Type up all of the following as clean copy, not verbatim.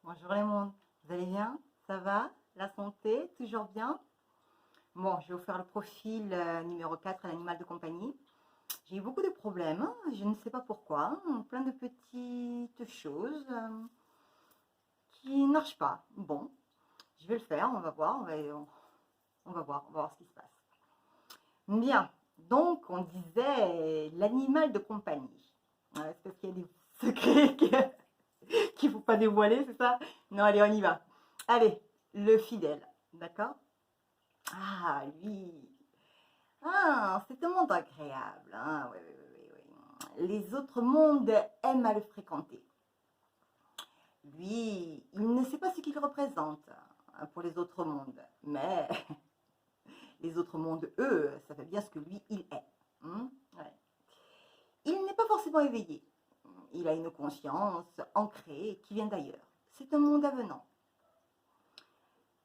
Bonjour les mondes, vous allez bien? Ça va? La santé? Toujours bien? Bon, je vais vous faire le profil numéro 4 à l'animal de compagnie. J'ai eu beaucoup de problèmes, hein, je ne sais pas pourquoi, plein de petites choses qui ne marchent pas. Bon, je vais le faire, on va voir, on va voir ce qui se passe. Bien, donc on disait l'animal de compagnie. Ouais, c'est parce qu'il y a des secrets qu'il ne faut pas dévoiler, c'est ça? Non, allez, on y va. Allez, le fidèle, d'accord? Ah, lui. Ah, c'est un monde agréable. Hein? Oui, oui, oui, oui, oui. Les autres mondes aiment à le fréquenter. Lui, il ne sait pas ce qu'il représente pour les autres mondes. Mais les autres mondes, eux, savent bien ce que lui, il est. Ouais. Il n'est pas forcément éveillé. Il a une conscience ancrée qui vient d'ailleurs. C'est un monde avenant.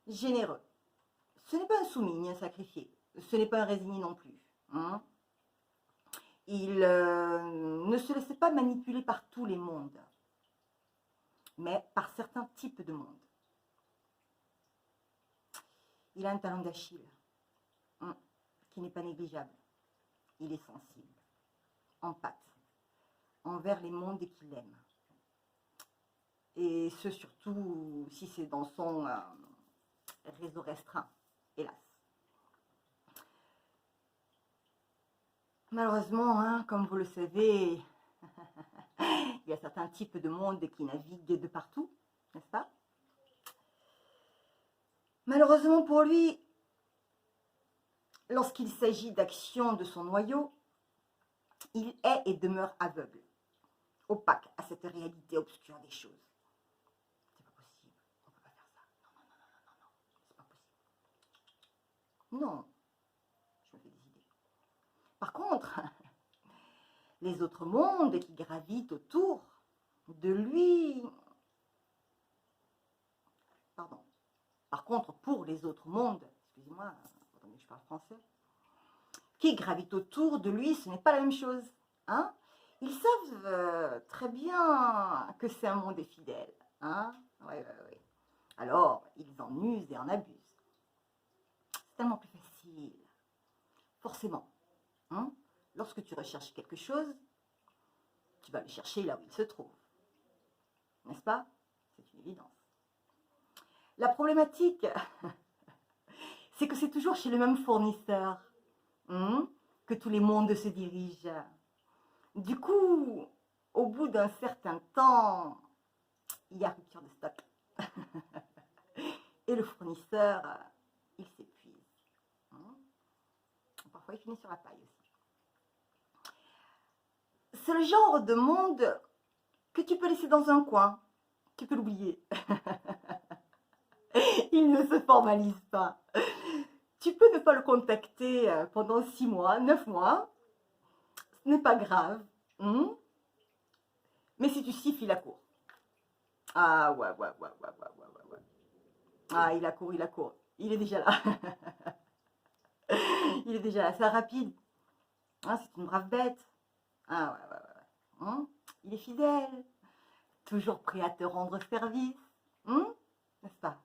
Généreux. Ce n'est pas un soumis ni un sacrifié. Ce n'est pas un résigné non plus. Il ne se laisse pas manipuler par tous les mondes, mais par certains types de mondes. Il a un talent d'Achille qui n'est pas négligeable. Il est sensible, empathe, envers les mondes qu'il aime. Et ce surtout si c'est dans son réseau restreint, hélas. Malheureusement, hein, comme vous le savez, il y a certains types de mondes qui naviguent de partout, n'est-ce pas? Malheureusement pour lui, lorsqu'il s'agit d'action de son noyau, il est et demeure aveugle, opaque à cette réalité obscure des choses. C'est pas possible, on ne peut pas faire ça. Non, c'est pas possible. Non, je me fais des idées. Par contre, les autres mondes qui gravitent autour de lui, pardon, par contre, pour les autres mondes, excusez-moi, attendez, je parle français, qui gravitent autour de lui, ce n'est pas la même chose. Hein? Ils savent très bien que c'est un monde fidèle. Hein? Oui, oui, oui. Alors, ils en usent et en abusent. C'est tellement plus facile. Forcément. Hein? Lorsque tu recherches quelque chose, tu vas le chercher là où il se trouve. N'est-ce pas? C'est une évidence. La problématique, c'est que c'est toujours chez le même fournisseur que tous les mondes se dirigent. Du coup, au bout d'un certain temps, il y a rupture de stock. Et le fournisseur, il s'épuise. Parfois, il finit sur la paille aussi. C'est le genre de monde que tu peux laisser dans un coin. Tu peux l'oublier. Il ne se formalise pas. Tu peux ne pas le contacter pendant 6 mois, 9 mois. Ce n'est pas grave. Mais si tu siffles, il accourt. Ah ouais, ouais, ouais, ouais, ouais, ouais, ouais. Ah, il accourt, il accourt. Il est déjà là. Il est déjà là. C'est rapide. Ah, c'est une brave bête. Ah ouais, ouais, ouais. Il est fidèle. Toujours prêt à te rendre service. N'est-ce pas?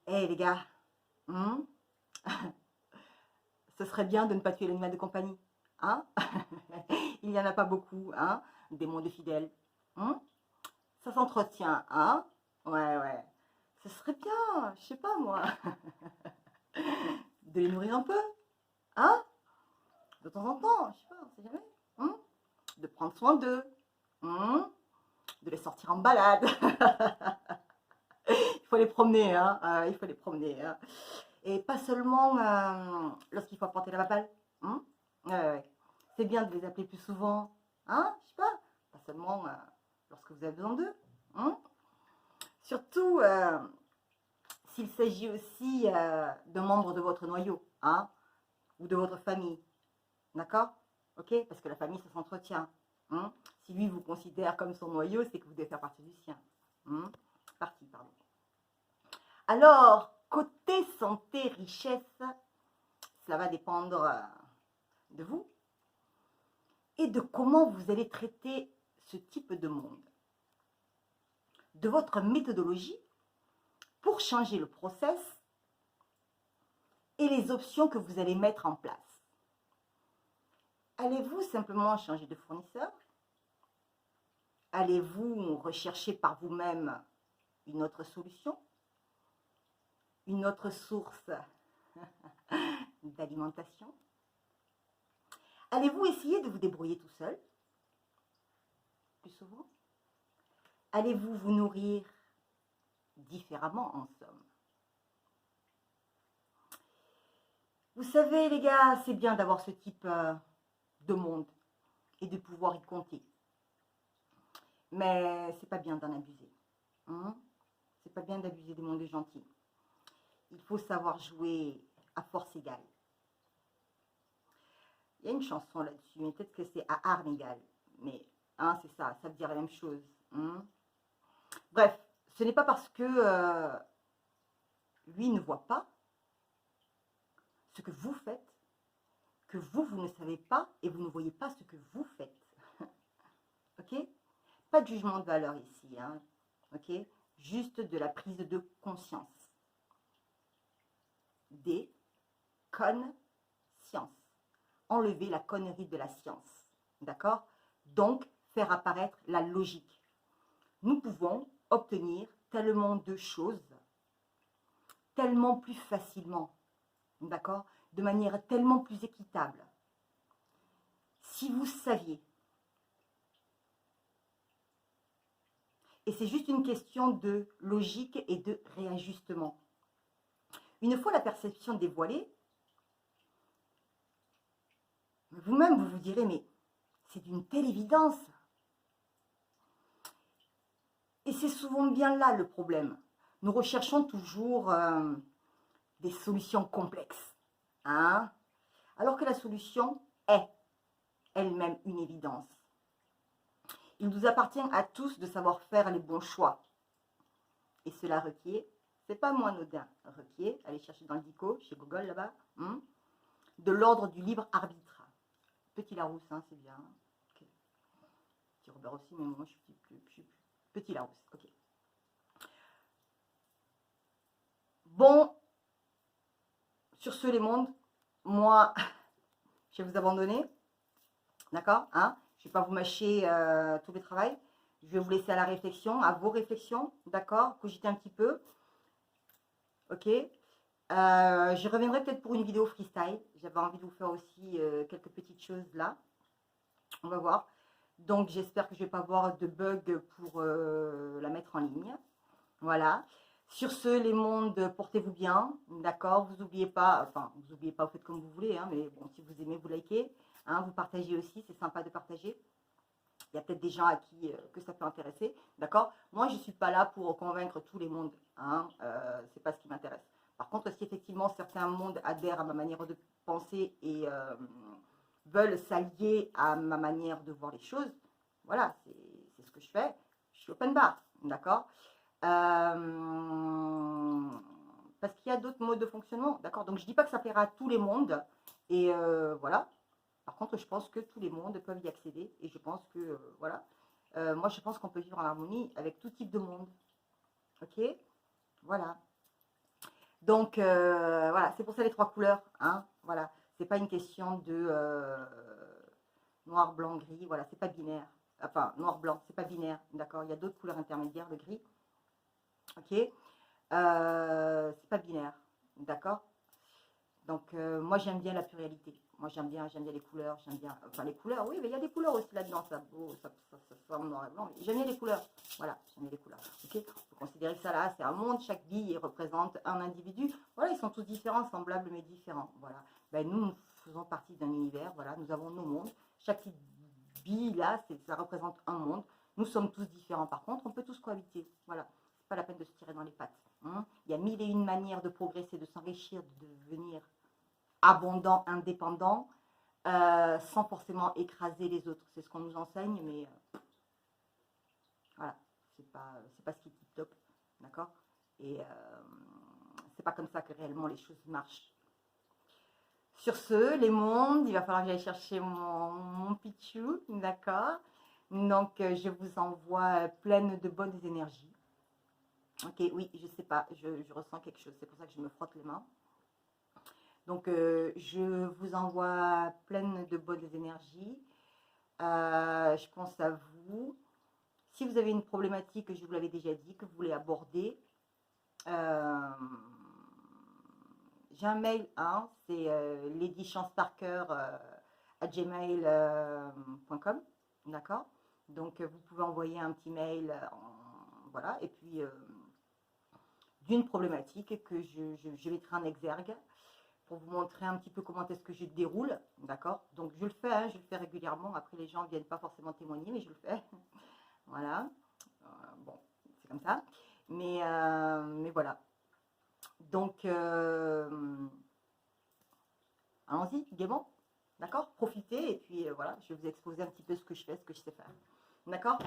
Eh les gars, ce serait bien de ne pas tuer l'animal de compagnie. Hein? Il n'y en a pas beaucoup, hein, des mondes fidèles. Ça s'entretient, hein? Ouais, ouais. Ce serait bien, je sais pas moi, de les nourrir un peu, hein? De temps en temps, je sais pas, on sait jamais. De prendre soin d'eux, de les sortir en balade. Il faut les promener, hein? Il faut les promener. Hein? Et pas seulement lorsqu'il faut apporter la papale. Ouais. C'est bien de les appeler plus souvent. Hein? Je sais pas. Pas seulement lorsque vous avez besoin d'eux. Surtout s'il s'agit aussi de membres de votre noyau. Hein? Ou de votre famille. D'accord? Ok? Parce que la famille, ça s'entretient. Si lui vous considère comme son noyau, c'est que vous devez faire partie du sien. Partie, pardon. Alors, côté santé, richesse, cela va dépendre de vous et de comment vous allez traiter ce type de monde. de votre méthodologie pour changer le process et les options que vous allez mettre en place. Allez-vous simplement changer de fournisseur? Allez-vous rechercher par vous-même une autre solution? Une autre source d'alimentation? Allez-vous essayer de vous débrouiller tout seul? Plus souvent? Allez-vous vous nourrir différemment en somme? Vous savez les gars, c'est bien d'avoir ce type de monde et de pouvoir y compter. Mais c'est pas bien d'en abuser. Hein? C'est pas bien d'abuser des mondes gentils. Il faut savoir jouer à force égale. Il y a une chanson là-dessus, mais peut-être que c'est à armes égales. Mais hein, c'est ça, ça veut dire la même chose. Hein? Bref, ce n'est pas parce que lui ne voit pas ce que vous faites que vous ne savez pas et vous ne voyez pas ce que vous faites. Ok? Pas de jugement de valeur ici. Hein? Ok? Juste de la prise de conscience. Des consciences. Enlever la connerie de la science. D'accord? Donc, faire apparaître la logique. Nous pouvons obtenir tellement de choses, tellement plus facilement, d'accord? De manière tellement plus équitable. Si vous saviez, et c'est juste une question de logique et de réajustement. Une fois la perception dévoilée, vous-même vous vous direz, mais c'est d'une telle évidence. Et c'est souvent bien là le problème. Nous recherchons toujours des solutions complexes. Hein? Alors que la solution est elle-même une évidence. Il nous appartient à tous de savoir faire les bons choix. Et cela requiert, c'est pas moins anodin, requiert, allez chercher dans le dico, chez Google là-bas, de l'ordre du libre arbitre. Petit Larousse, hein, c'est bien. Okay. Petit Robert aussi, mais moi je suis plus. Petit Larousse, ok. Bon, sur ce les mondes, moi, je vais vous abandonner. D'accord, hein? Je ne vais pas vous mâcher tout le travail. Je vais vous laisser à la réflexion, à vos réflexions. D'accord? Cogitez un petit peu. Ok? Je reviendrai peut-être pour une vidéo freestyle. J'avais envie de vous faire aussi quelques petites choses là. On va voir. Donc, j'espère que je ne vais pas avoir de bug pour la mettre en ligne. Voilà. Sur ce, les mondes, portez-vous bien. D'accord? Vous n'oubliez pas, enfin, vous n'oubliez pas, vous faites comme vous voulez. Hein, mais bon, si vous aimez, vous likez. Hein, vous partagez aussi, c'est sympa de partager. Il y a peut-être des gens à qui que ça peut intéresser, d'accord? Moi, je ne suis pas là pour convaincre tous les mondes, hein, c'est pas ce qui m'intéresse. Par contre, si effectivement certains mondes adhèrent à ma manière de penser et veulent s'allier à ma manière de voir les choses, voilà, c'est ce que je fais. Je suis open bar, d'accord? Parce qu'il y a d'autres modes de fonctionnement, d'accord? Donc, je ne dis pas que ça plaira à tous les mondes, et voilà. Par contre, je pense que tous les mondes peuvent y accéder. Et je pense que, voilà, moi, je pense qu'on peut vivre en harmonie avec tout type de monde. Ok? Voilà. Donc, voilà, c'est pour ça les trois couleurs. Hein, voilà. C'est pas une question de noir, blanc, gris. Voilà, c'est pas binaire. Enfin, noir, blanc, c'est pas binaire. D'accord? Il y a d'autres couleurs intermédiaires, le gris. Ok? C'est pas binaire. D'accord? Donc, moi, j'aime bien la pluralité. Moi, j'aime bien les couleurs. J'aime bien, enfin, les couleurs, oui, mais il y a des couleurs aussi là-dedans. Ça en noir et blanc. J'aime bien les couleurs. Voilà, j'aime bien les couleurs. Ok, on peut considérer que ça là, c'est un monde. Chaque bille représente un individu. Voilà, ils sont tous différents, semblables, mais différents. Voilà. Ben, nous faisons partie d'un univers. Voilà, nous avons nos mondes. Chaque petite bille là, ça représente un monde. Nous sommes tous différents. Par contre, on peut tous cohabiter. Voilà. C'est pas la peine de se tirer dans les pattes. Hein. Il y a mille et une manières de progresser, de s'enrichir, de devenir abondant, indépendant, sans forcément écraser les autres. C'est ce qu'on nous enseigne, mais voilà, c'est pas ce qui est tip top, d'accord? Et c'est pas comme ça que réellement les choses marchent. Sur ce, les mondes, il va falloir que j'aille chercher mon pichou, d'accord? Donc, je vous envoie pleine de bonnes énergies, Ok, oui, je sais pas, je ressens quelque chose, c'est pour ça que je me frotte les mains. Donc, je vous envoie pleine de bonnes énergies. Je pense à vous. Si vous avez une problématique, je vous l'avais déjà dit, que vous voulez aborder, euh, j'ai un mail, hein, c'est ladychanceparker@gmail.com, d'accord. Donc, vous pouvez envoyer un petit mail, voilà, et puis d'une problématique que je mettrai en exergue pour vous montrer un petit peu comment est-ce que je déroule, d'accord. Donc, je le fais, hein, je le fais régulièrement. Après, les gens ne viennent pas forcément témoigner, mais je le fais, voilà. Bon, c'est comme ça. Mais voilà. Donc, allons-y, gaiement. D'accord. Profitez et puis voilà, je vais vous exposer un petit peu ce que je fais, ce que je sais faire. D'accord.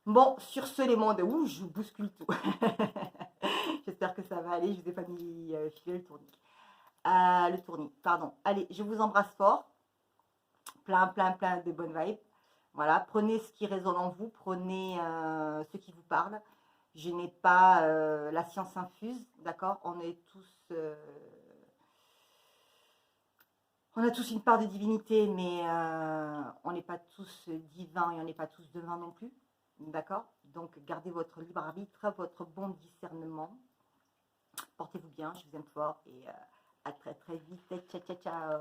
Bon, sur ce, les mondes, ouh, je bouscule tout. J'espère que ça va aller. Je vous ai pas mis filer le tournis, pardon. Allez, je vous embrasse fort. Plein, plein, plein de bonnes vibes. Voilà, prenez ce qui résonne en vous, prenez ce qui vous parle. Je n'ai pas la science infuse, d'accord. On a tous une part de divinité, mais on n'est pas tous divins et on n'est pas tous devins non plus, d'accord. Donc gardez votre libre arbitre, votre bon discernement. Portez-vous bien, je vous aime fort et à très très vite. Ciao, ciao, ciao.